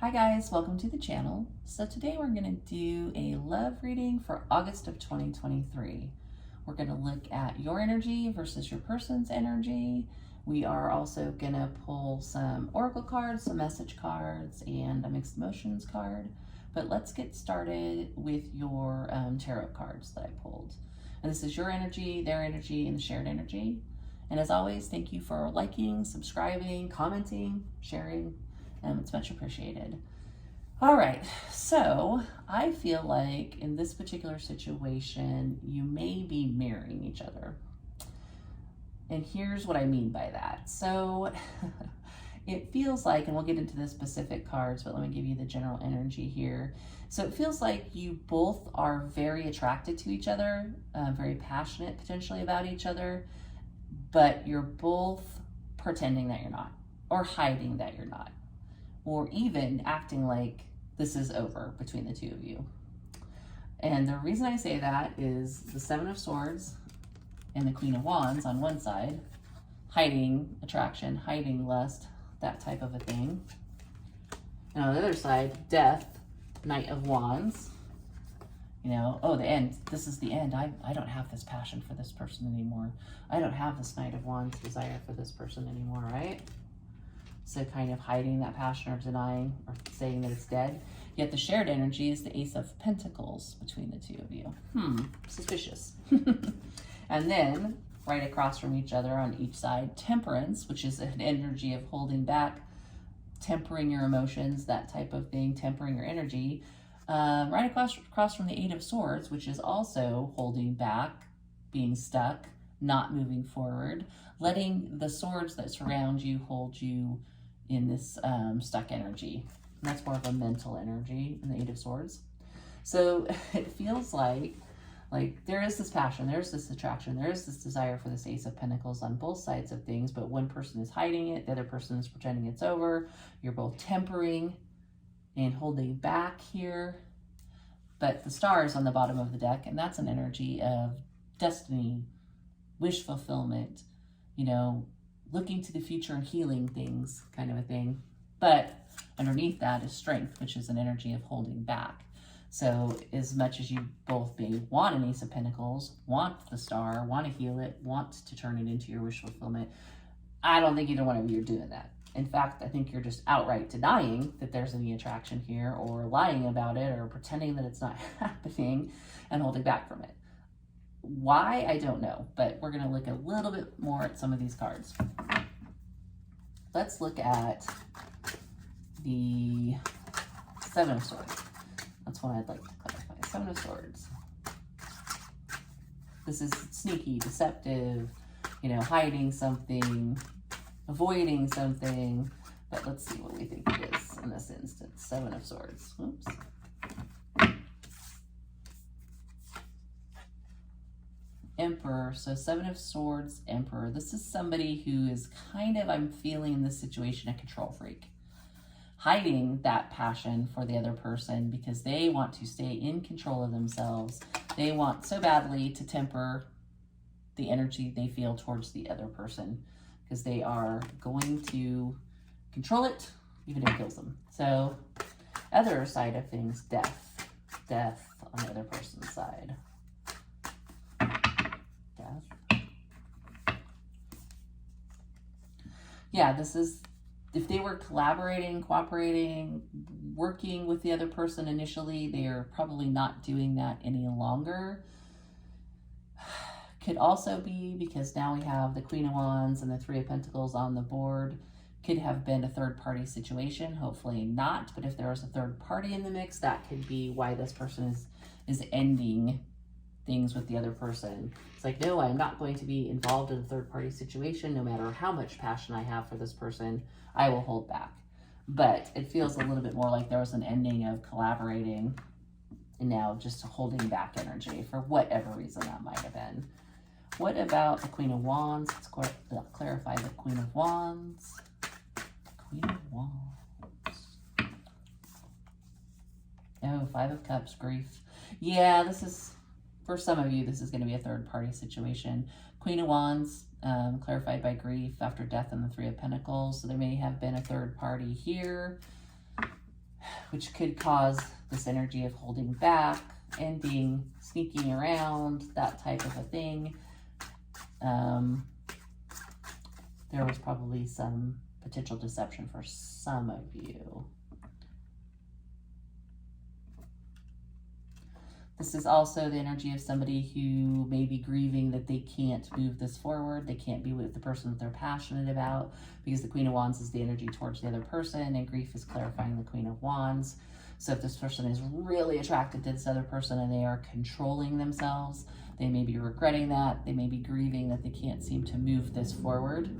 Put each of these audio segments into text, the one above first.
Hi guys, welcome to the channel. So today we're going to do a love reading for August of 2023. We're going to look at your energy versus your person's energy. We are also going to pull some oracle cards, some message cards, and a mixed emotions card. But let's get started with your tarot cards that I pulled. And this is your energy, their energy, and the shared energy. And as always, thank you for liking, subscribing, commenting, sharing. It's much appreciated. All right, so I feel like in this particular situation, you may be mirroring each other. And here's what I mean by that. So it feels like, and we'll get into the specific cards, but let me give you the general energy here. So it feels like you both are very attracted to each other, very passionate potentially about each other, but you're both pretending that you're not, or hiding that you're not, or even acting like this is over between the two of you. And the reason I say that is the Seven of Swords and the Queen of Wands on one side, hiding attraction, hiding lust, that type of a thing. And on the other side, Death, Knight of Wands. You know, oh, the end. This is the end. I don't have this passion for this person anymore. I don't have this Knight of Wands desire for this person anymore, right? So kind of hiding that passion or denying or saying that it's dead. Yet the shared energy is the Ace of Pentacles between the two of you. Suspicious. And then right across from each other on each side, Temperance, which is an energy of holding back, tempering your emotions, that type of thing, tempering your energy. Right across from the Eight of Swords, which is also holding back, being stuck, not moving forward, letting the swords that surround you hold you in this stuck energy. And that's more of a mental energy in the Eight of Swords. So it feels like there is this passion, there's this attraction, there is this desire for this Ace of Pentacles on both sides of things, but one person is hiding it, the other person is pretending it's over. You're both tempering and holding back here. But the Star is on the bottom of the deck, and that's an energy of destiny, wish fulfillment, you know, looking to the future and healing things, kind of a thing. But underneath that is Strength, which is an energy of holding back. So as much as you both may want an Ace of Pentacles, want the Star, want to heal it, want to turn it into your wish fulfillment, I don't think either one of you are doing that. In fact, I think you're just outright denying that there's any attraction here, or lying about it, or pretending that it's not happening and holding back from it. Why? I don't know, but we're going to look a little bit more at some of these cards. Let's look at the Seven of Swords. That's one I'd like to clarify. Seven of Swords. This is sneaky, deceptive, you know, hiding something, avoiding something. But let's see what we think it is in this instance. Seven of Swords. Oops. Emperor. So Seven of Swords, Emperor. This is somebody who is kind of, I'm feeling in this situation, a control freak. Hiding that passion for the other person because they want to stay in control of themselves. They want so badly to temper the energy they feel towards the other person because they are going to control it even if it kills them. So other side of things, Death. Death on the other person's side. Yeah, this is, if they were collaborating, cooperating, working with the other person initially, they are probably not doing that any longer. Could also be because now we have the Queen of Wands and the Three of Pentacles on the board. Could have been a third-party situation, hopefully not. But if there was a third party in the mix, that could be why this person is ending things with the other person. It's like, no, I'm not going to be involved in a third-party situation. No matter how much passion I have for this person, I will hold back. But it feels a little bit more like there was an ending of collaborating and now just holding back energy for whatever reason that might have been. What about the Queen of Wands? Let's clarify the Queen of Wands. Queen of Wands. Oh, Five of Cups, grief. Yeah, this is, for some of you, this is going to be a third-party situation. Queen of Wands, clarified by grief after death and the Three of Pentacles. So there may have been a third party here. which could cause this energy of holding back, ending, sneaking around, that type of a thing. There was probably some potential deception for some of you. This is also the energy of somebody who may be grieving that they can't move this forward. They can't be with the person that they're passionate about, because the Queen of Wands is the energy towards the other person, and grief is clarifying the Queen of Wands. So if this person is really attracted to this other person and they are controlling themselves, they may be regretting that. They may be grieving that they can't seem to move this forward,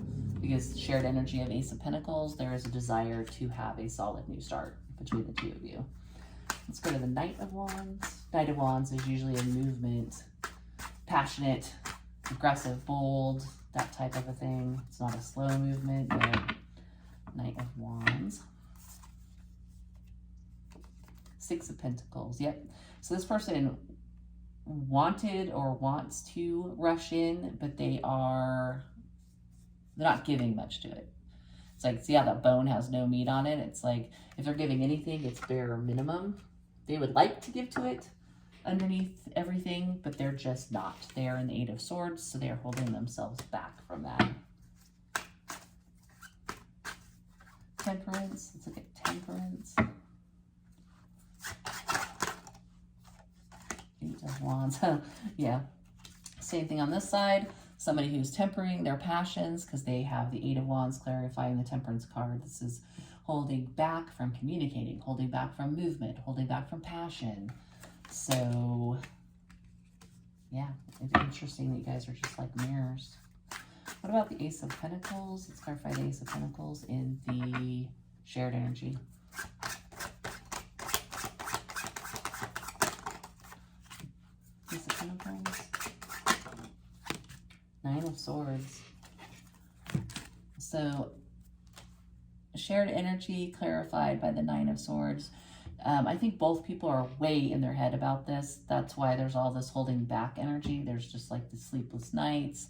because shared energy of Ace of Pentacles, there is a desire to have a solid new start between the two of you. Let's go to the Knight of Wands. Knight of Wands is usually a movement, passionate, aggressive, bold, that type of a thing. It's not a slow movement, but Knight of Wands. Six of Pentacles, yep. So this person wanted or wants to rush in, but they're not giving much to it. It's like, see how that bone has no meat on it? It's like, if they're giving anything, it's bare minimum. They would like to give to it underneath everything, but they're just not. They are in the Eight of Swords, so they are holding themselves back from that. Temperance, let's look at Temperance. Eight of Wands, yeah. Same thing on this side. Somebody who's tempering their passions because they have the Eight of Wands clarifying the Temperance card. This is holding back from communicating, holding back from movement, holding back from passion. So, yeah, it's interesting that you guys are just like mirrors. What about the Ace of Pentacles? Let's clarify the Ace of Pentacles in the shared energy. Ace of Pentacles. Nine of Swords. So, shared energy clarified by the Nine of Swords. I think both people are way in their head about this. That's why there's all this holding back energy. There's just like the sleepless nights.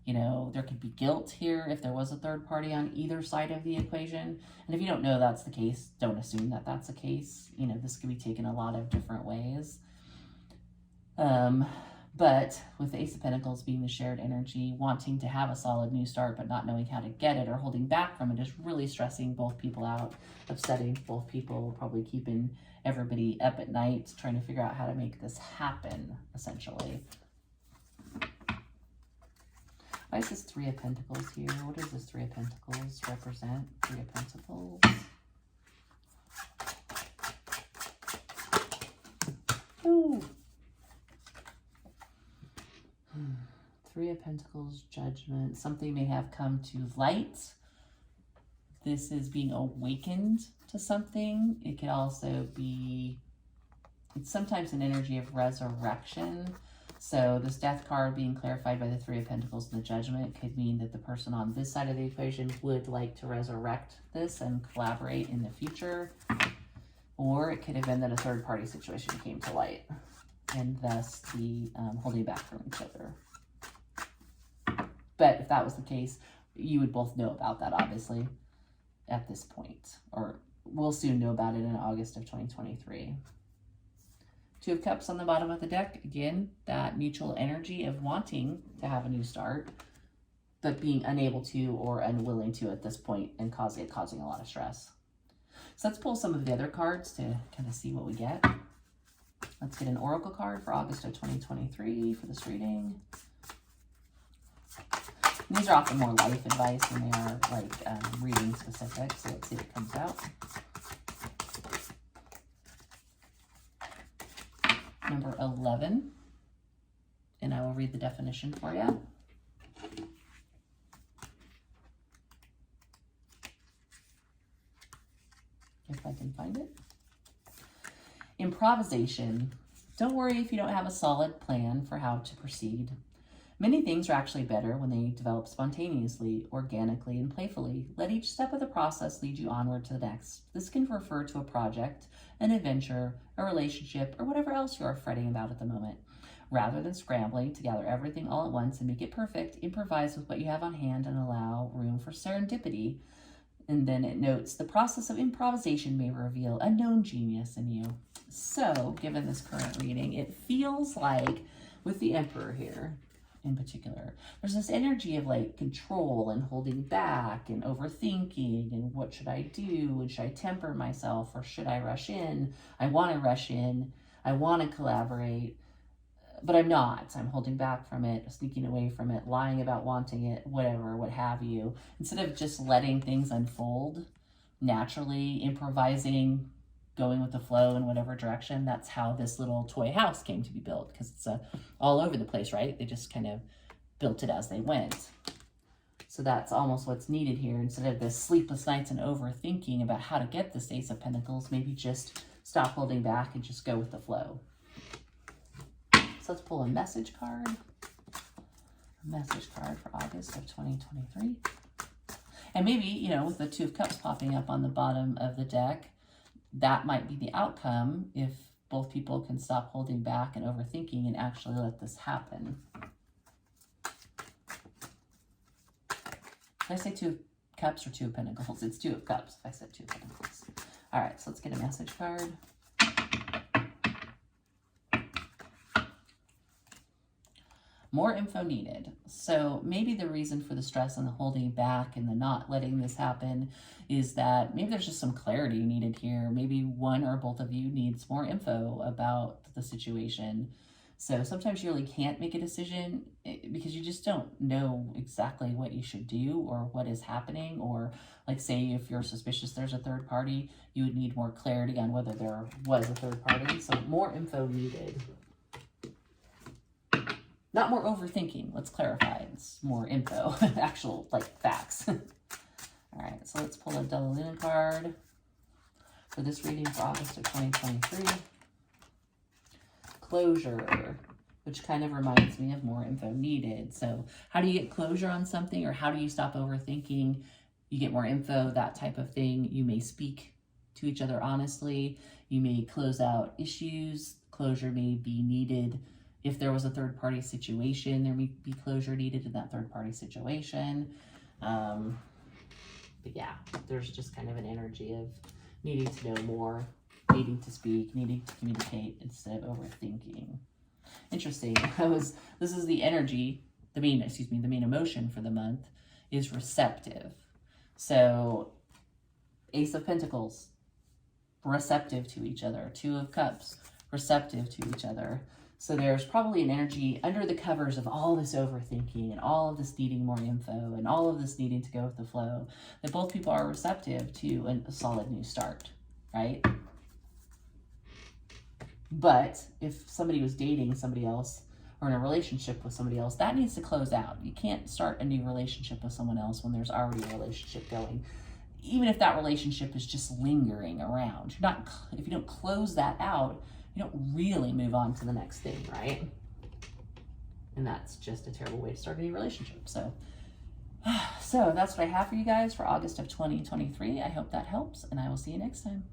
You know, there could be guilt here if there was a third party on either side of the equation. And if you don't know that's the case, don't assume that that's the case. You know, this could be taken a lot of different ways. But with the Ace of Pentacles being the shared energy, wanting to have a solid new start but not knowing how to get it or holding back from it is really stressing both people out, upsetting both people, probably keeping everybody up at night, trying to figure out how to make this happen, essentially. Why is this Three of Pentacles here? What does this Three of Pentacles represent? Three of Pentacles. Ooh. Three of Pentacles, Judgment. Something may have come to light. This is being awakened to something. It could also be, it's sometimes an energy of resurrection. So this Death card being clarified by the Three of Pentacles and the Judgment could mean that the person on this side of the equation would like to resurrect this and collaborate in the future. Or it could have been that a third party situation came to light, and thus the holding back from each other. But if that was the case, you would both know about that, obviously, at this point. Or we'll soon know about it in August of 2023. Two of Cups on the bottom of the deck. Again, that mutual energy of wanting to have a new start, but being unable to or unwilling to at this point and causing a lot of stress. So let's pull some of the other cards to kind of see what we get. Let's get an Oracle card for August of 2023 for this reading. And these are often more life advice than they are like reading specific. So let's see what comes out. Number 11. And I will read the definition for you. If I can find it. Improvisation. Don't worry if you don't have a solid plan for how to proceed. Many things are actually better when they develop spontaneously, organically, and playfully. Let each step of the process lead you onward to the next. This can refer to a project, an adventure, a relationship, or whatever else you are fretting about at the moment. Rather than scrambling to gather everything all at once and make it perfect, improvise with what you have on hand and allow room for serendipity. And then it notes, the process of improvisation may reveal a known genius in you. So, given this current reading, it feels like, with the Emperor here in particular, there's this energy of like control and holding back and overthinking and what should I do? And should I temper myself or should I rush in? I want to rush in. I want to collaborate, but I'm not. I'm holding back from it, sneaking away from it, lying about wanting it, whatever, what have you. Instead of just letting things unfold naturally, improvising, going with the flow in whatever direction. That's how this little toy house came to be built, because it's all over the place, right? They just kind of built it as they went. So that's almost what's needed here. Instead of this sleepless nights and overthinking about how to get this Ace of Pentacles, maybe just stop holding back and just go with the flow. So let's pull a message card. A message card for August of 2023. And maybe, you know, with the Two of Cups popping up on the bottom of the deck, that might be the outcome if both people can stop holding back and overthinking and actually let this happen. Did I say Two of Cups or Two of Pentacles? It's Two of Cups if I said Two of Pentacles. All right, so let's get a message card. More info needed. So maybe the reason for the stress and the holding back and the not letting this happen is that maybe there's just some clarity needed here. Maybe one or both of you needs more info about the situation. So sometimes you really can't make a decision because you just don't know exactly what you should do or what is happening. Or like, say if you're suspicious there's a third party, you would need more clarity on whether there was a third party. So more info needed. Not more overthinking, let's clarify. It's more info, actual like facts. All right, so let's pull a Double Luna card for this reading for August of 2023. Closure, which kind of reminds me of more info needed. So how do you get closure on something, or how do you stop overthinking? You get more info, that type of thing. You may speak to each other honestly. You may close out issues. Closure may be needed. If there was a third-party situation, there may be closure needed in that third-party situation. But yeah, there's just kind of an energy of needing to know more, needing to speak, needing to communicate instead of overthinking. Interesting. This is the energy, the main emotion for the month is receptive. So Ace of Pentacles, receptive to each other. Two of Cups, receptive to each other. So there's probably an energy under the covers of all this overthinking and all of this needing more info and all of this needing to go with the flow, that both people are receptive to a solid new start, right? But if somebody was dating somebody else or in a relationship with somebody else, that needs to close out. You can't start a new relationship with someone else when there's already a relationship going. Even if that relationship is just lingering around. If you don't close that out, you don't really move on to the next thing, right? And that's just a terrible way to start any relationship. So that's what I have for you guys for August of 2023. I hope that helps, and I will see you next time.